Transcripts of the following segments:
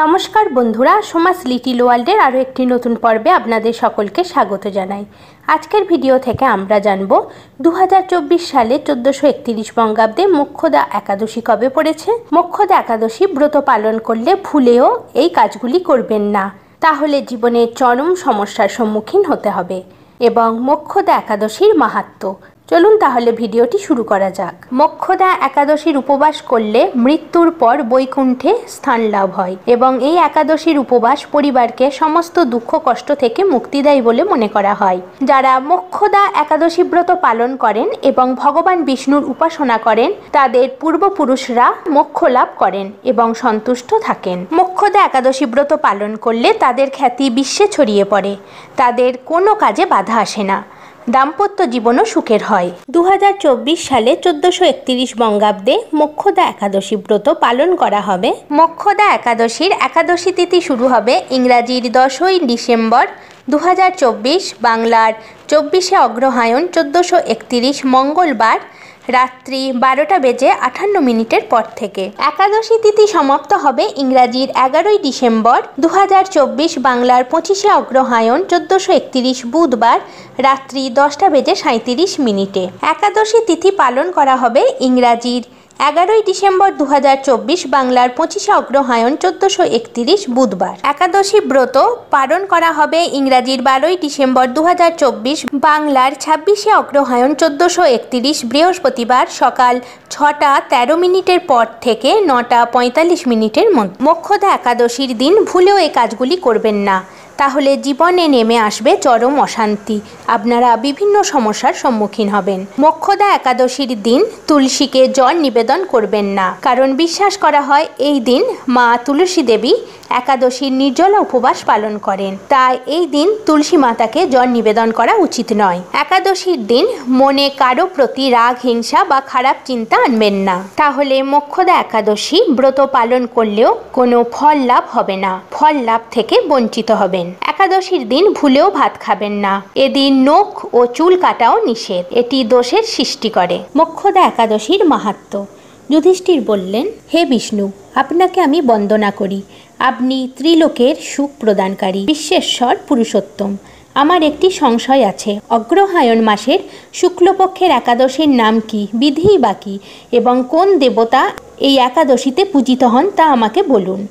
নমস্কার বন্ধুরা, সোমাস লিটিল ওয়ার্ল্ডের আরও একটি নতুন পর্বে আপনাদের সকলকে স্বাগত জানাই। আজকের ভিডিও থেকে আমরা জানব 2024 সালে 1431 বঙ্গাব্দে মোক্ষদা একাদশী কবে পড়েছে। মোক্ষদা একাদশী ব্রত পালন করলে ভুলেও এই কাজগুলি করবেন না, তাহলে জীবনে চরম সমস্যার সম্মুখীন হতে হবে। এবং মোক্ষদা একাদশীর মাহাত্ম্য, চলুন তাহলে ভিডিওটি শুরু করা যাক। মোক্ষদা একাদশীর উপবাস করলে মৃত্যুর পর বৈকুণ্ঠে স্থান লাভ হয় এবং এই একাদশীর উপবাস পরিবারকে সমস্ত দুঃখ কষ্ট থেকে মুক্তি দেয় বলে মনে করা হয়। যারা মোক্ষদা একাদশী ব্রত পালন করেন এবং ভগবান বিষ্ণুর উপাসনা করেন, তাদের পূর্বপুরুষরা মোক্ষ লাভ করেন এবং সন্তুষ্ট থাকেন। মোক্ষদা একাদশী ব্রত পালন করলে তাদের খ্যাতি বিশ্বে ছড়িয়ে পড়ে, তাদের কোনো কাজে বাধা আসে না, দাম্পত্য জীবনও সুখের হয়। 2024 সালে 1431 বঙ্গাব্দে মোক্ষদা একাদশী ব্রত পালন করা হবে। মোক্ষদা একাদশীর একাদশী তিথি শুরু হবে ইংরাজির 10ই ডিসেম্বর 2024, বাংলার 24শে অগ্রহায়ণ 1431 মঙ্গলবার রাত্রি 12:58 পর থেকে। একাদশী তিথি সমাপ্ত হবে ইংরাজির 11ই ডিসেম্বর 2024, বাংলার 25শে অগ্রহায়ণ 1431 বুধবার রাত্রি 10:37। একাদশী তিথি পালন করা হবে ইংরাজির 11ই ডিসেম্বর 2024, বাংলার 25শে অগ্রহায়ণ 1431 বুধবার। একাদশী ব্রত পালন করা হবে ইংরাজির 12ই ডিসেম্বর 2024, বাংলার 26শে অগ্রহায়ণ 1431 বৃহস্পতিবার সকাল 6:13 পর থেকে 9:45 মধ্যে। মোক্ষদা একাদশীর দিন ভুলেও এই কাজগুলি করবেন না, তাহলে জীবনে নেমে আসবে চরম অশান্তি, আপনারা বিভিন্ন সমস্যার সম্মুখীন হবেন। মোক্ষদা একাদশীর দিন তুলসীকে জল নিবেদন করবেন না, কারণ বিশ্বাস করা হয় এই দিন মা তুলসী দেবী একাদশীর নির্জলা উপবাস পালন করেন, তাই এই দিন তুলসী মাতাকে জল নিবেদন করা উচিত নয়। একাদশীর দিন মনে কারো প্রতি রাগ, হিংসা বা খারাপ চিন্তা আনবেন না, তাহলে মোক্ষদা একাদশী ব্রত পালন করলেও কোনো ফল লাভ হবে না, ফল লাভ থেকে বঞ্চিত হবেন। একাদশীর দিন ভুলেও ভাত খাবেন না, এদিন নখ ও চুল কাটাও নিষেধ, এটি দোষের সৃষ্টি করে। মোক্ষদা একাদশীর মাহাত্ম্য। যুধিষ্ঠির বললেন, হে বিষ্ণু, আপনাকে আমি বন্দনা করি, আপনি ত্রিলোকের সুখ প্রদানকারী, বিশ্বেশ্বর পুরুষোত্তম। আমার একটি সংশয় আছে, অগ্রহায়ণ মাসের শুক্লপক্ষের একাদশীর নাম কি, বিধিই বা কি, এবং কোন দেবতা এই একাদশীতে পূজিত হন তা আমাকে বলুন।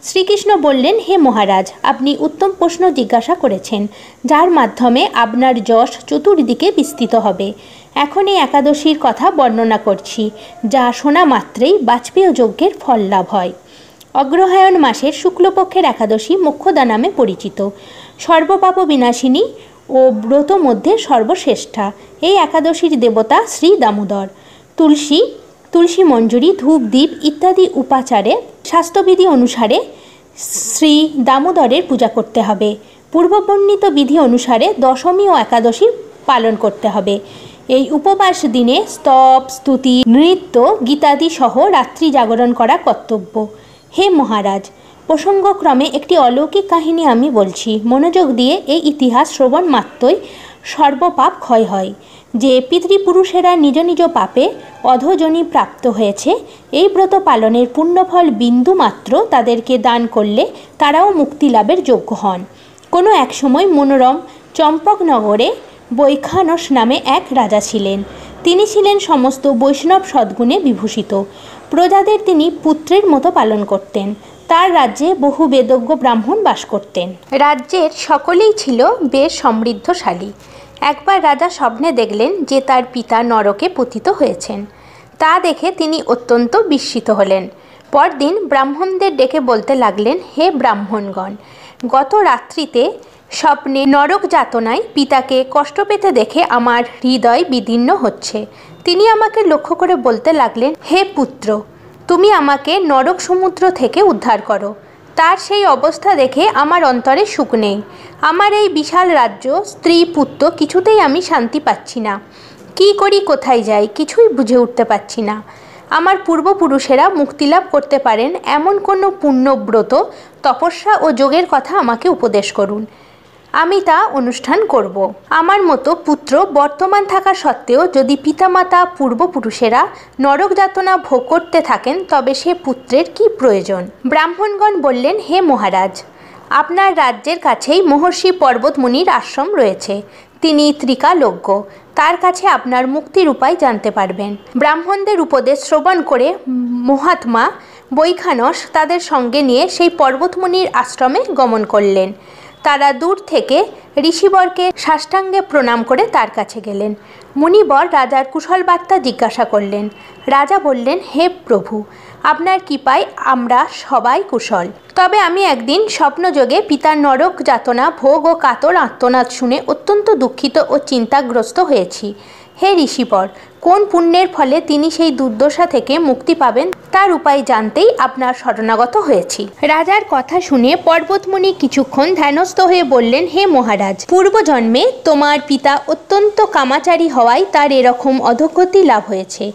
শ্রীকৃষ্ণ বললেন, হে মহারাজ, আপনি উত্তম প্রশ্ন জিজ্ঞাসা করেছেন, যার মাধ্যমে আপনার যশ চতুর্দিকে বিস্তৃত হবে। এখন এই একাদশীর কথা বর্ণনা করছি, যা শোনা মাত্রেই বাজপেয় যজ্ঞের ফল লাভ হয়। অগ্রহায়ণ মাসের শুক্লপক্ষের একাদশী মোক্ষদা নামে পরিচিত, সর্বপাপ বিনাশিনী ও ব্রত মধ্যে সর্বশ্রেষ্ঠা। এই একাদশীর দেবতা শ্রী দামোদর। তুলসী মঞ্জুরি, ধূপ, দ্বীপ ইত্যাদি উপাচারে স্বাস্থ্যবিধি অনুসারে শ্রী দামোদরের পূজা করতে হবে। পূর্ববর্ণিত বিধি অনুসারে দশমী ও একাদশী পালন করতে হবে। এই উপবাস দিনে স্তব, স্তুতি, নৃত্য, গীতাদি সহ রাত্রি জাগরণ করা কর্তব্য। হে মহারাজ, প্রসঙ্গক্রমে একটি অলৌকিক কাহিনী আমি বলছি, মনোযোগ দিয়ে এই ইতিহাস শ্রবণ মাত্রই সর্বপাপ ক্ষয় হয়। যে পিতৃপুরুষেরা নিজ নিজ পাপে অধোজনি প্রাপ্ত হয়েছে, এই ব্রত পালনের পুণ্যফল বিন্দু মাত্র তাদেরকে দান করলে তারাও মুক্তি লাভের যোগ্য হন। কোনো এক সময় মনোরম চম্পকনগরে বৈখানস নামে এক রাজা ছিলেন। তিনি ছিলেন সমস্ত বৈষ্ণব সদ্গুণে বিভূষিত। প্রজাদের তিনি পুত্রের মতো পালন করতেন। তার রাজ্যে বহু বেদজ্ঞ ব্রাহ্মণ বাস করতেন। রাজ্যের সকলেই ছিল বেশ সমৃদ্ধশালী। একবার রাজা স্বপ্নে দেখলেন যে তার পিতা নরকে পতিত হয়েছেন। তা দেখে তিনি অত্যন্ত বিস্মিত হলেন। পরদিন ব্রাহ্মণদের ডেকে বলতে লাগলেন, হে ব্রাহ্মণগণ, গত রাত্রিতে স্বপ্নে নরক যাতনায় পিতাকে কষ্ট পেতে দেখে আমার হৃদয় বিদীর্ণ হচ্ছে। তিনি আমাকে লক্ষ্য করে বলতে লাগলেন, হে পুত্র, তুমি আমাকে নরক সমুদ্র থেকে উদ্ধার করো। তার সেই অবস্থা দেখে আমার অন্তরে সুখ নেই। আমার এই বিশাল রাজ্য, স্ত্রী, পুত্র, কিছুতেই আমি শান্তি পাচ্ছি না। কি করি, কোথায় যাই, কিছুই বুঝে উঠতে পারছি না। আমার পূর্বপুরুষেরা মুক্তিলাভ করতে পারেন এমন কোনো পুণ্যব্রত, তপস্যা ও যোগের কথা আমাকে উপদেশ করুন। আমি তা অনুষ্ঠান করব। আমার মতো পুত্র বর্তমান থাকা সত্ত্বেও যদি পিতামাতা পূর্বপুরুষেরা নরক যাতনা ভোগ করতে থাকেন তবে সে পুত্রের কি প্রয়োজন? ব্রাহ্মণগণ বললেন, হে মহারাজ, আপনার রাজ্যের কাছেই মহর্ষি পর্বতমুনির আশ্রম রয়েছে। তিনি ত্রিকালজ্ঞ, তার কাছে আপনার মুক্তির উপায় জানতে পারবেন। ব্রাহ্মণদের উপদেশ শ্রবণ করে মহাত্মা বৈখানস তাদের সঙ্গে নিয়ে সেই পর্বতমুনির আশ্রমে গমন করলেন। তারা দূর থেকে ঋষিবরকে সাষ্টাঙ্গে প্রণাম করে তার কাছে গেলেন। মুনিবর রাজার কুশল বার্তা জিজ্ঞাসা করলেন। রাজা বললেন, হে প্রভু, আপনার কৃপায় আমরা সবাই কুশল। তবে আমি একদিন স্বপ্নযোগে পিতার নরক যাতনা ভোগ ও কাতর আর্তনাদ শুনে অত্যন্ত দুঃখিত ও চিন্তাগ্রস্ত হয়েছি। হে ঋষিবর, কোন পুণ্যের ফলে তিনি সেই দুর্দশা থেকে মুক্তি পাবেন তার উপায় জানতেই আপনার শরণাগত হয়েছি। রাজার কথা শুনে পর্বতমুনি কিছুক্ষণ ধ্যানস্থ হয়ে বললেন, হে মহারাজ, পূর্বজন্মে তোমার পিতা অত্যন্ত কামাচারী হওয়ায় তার এরকম অধোগতি লাভ হয়েছে।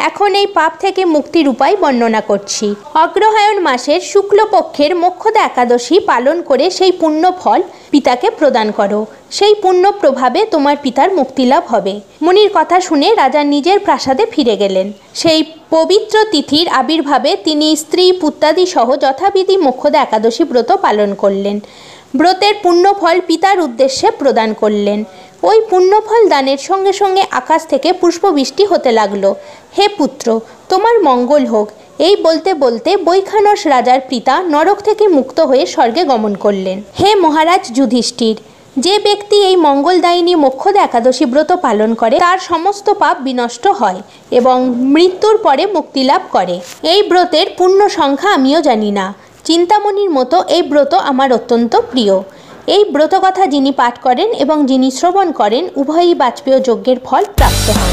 এখন এই পাপ থেকে মুক্তির উপায় বর্ণনা করছি। অগ্রহায়ণ মাসের শুক্লপক্ষের মোক্ষদা একাদশী পালন করে সেই পুণ্য ফল পিতাকে প্রদান করো। সেই পুণ্য প্রভাবে তোমার পিতার মুক্তিলাভ হবে। মুনির কথা শুনে রাজা নিজের প্রাসাদে ফিরে গেলেন। সেই পবিত্র তিথির আবির্ভাবে তিনি স্ত্রী পুত্রাদি সহ যথাবিধি মোক্ষদা একাদশী ব্রত পালন করলেন। ব্রতের পুণ্যফল পিতার উদ্দেশ্যে প্রদান করলেন। ওই পুণ্যফল দানের সঙ্গে সঙ্গে আকাশ থেকে পুষ্পবৃষ্টি হতে লাগলো। হে পুত্র, তোমার মঙ্গল হোক। এই বলতে বলতে বৈখানস রাজার পিতা নরক থেকে মুক্ত হয়ে স্বর্গে গমন করলেন। হে মহারাজ যুধিষ্ঠির, যে ব্যক্তি এই মঙ্গলদায়িনী মোক্ষদা একাদশী ব্রত পালন করে তার সমস্ত পাপ বিনষ্ট হয় এবং মৃত্যুর পরে মুক্তিলাভ করে। এই ব্রতের পূর্ণ সংখ্যা আমিও জানি না। চিন্তামণির মতো এই ব্রত আমার অত্যন্ত প্রিয়। এই ব্রতকথা যিনি পাঠ করেন এবং যিনি শ্রবণ করেন উভয়ই বাজপেয় যজ্ঞের ফল প্রাপ্ত হন।